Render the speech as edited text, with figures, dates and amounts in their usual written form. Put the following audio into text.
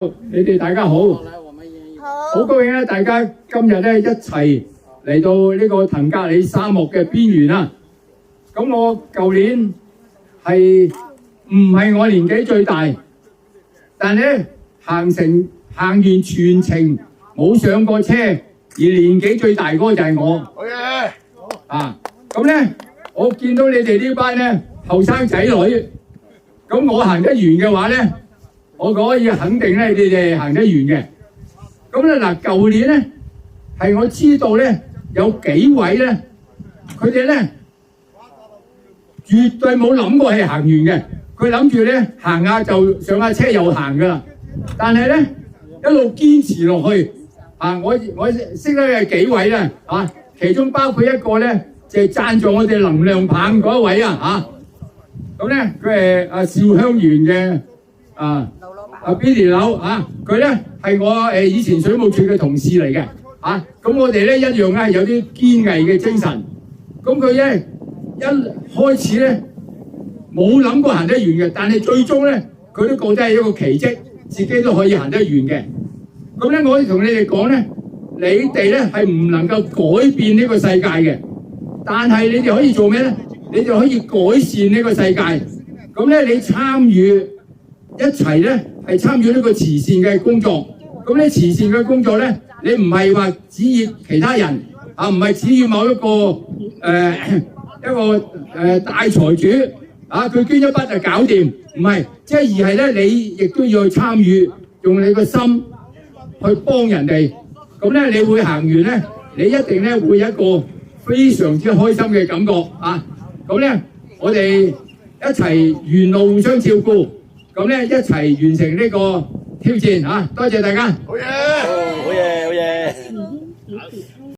你哋大家好，好高興咧！大家今日咧一齊嚟到呢個騰格里沙漠嘅邊緣啦。咁我舊年係唔係我年紀最大，但咧行完全程冇上過車，而年紀最大嗰個就係我。好嘢！咁咧我見到你哋呢班咧後生仔女，咁我行得完嘅話咧。我可以肯定咧，你哋行得完嘅。咁咧嗱，舊年咧係我知道咧有幾位咧，佢哋咧絕對冇諗過係行完嘅。佢諗住咧行下就上下車又行噶啦。但係咧一路堅持落去我識得嘅幾位咧其中包括一個咧就係贊助我哋能量棒嗰一位咁咧佢係兆香園嘅Billy 樓佢咧係我以前水務署嘅同事嚟嘅咁我哋咧一樣咧有啲堅毅嘅精神。咁佢咧一開始咧冇諗過行得完嘅，但係最終咧佢都覺得係一個奇蹟，自己都可以行得完嘅。咁咧我可以同你哋講咧，你哋咧係唔能夠改變呢個世界嘅，但係你哋可以做咩咧？你哋可以改善呢個世界。咁咧你參與一齊咧係參與呢個慈善嘅工作，咁咧慈善嘅工作咧，你唔係話指意其他人唔係指意某一個大財主佢捐一筆就搞掂，唔係，即係而係咧你亦都要去參與，用你個心去幫人哋，咁咧你會行完咧，你一定咧會有一個非常之開心嘅感覺咁咧我哋一齊沿路互相照顧。咁咧一齊完成呢個挑戰多謝大家。好嘢！好嘢！好嘢！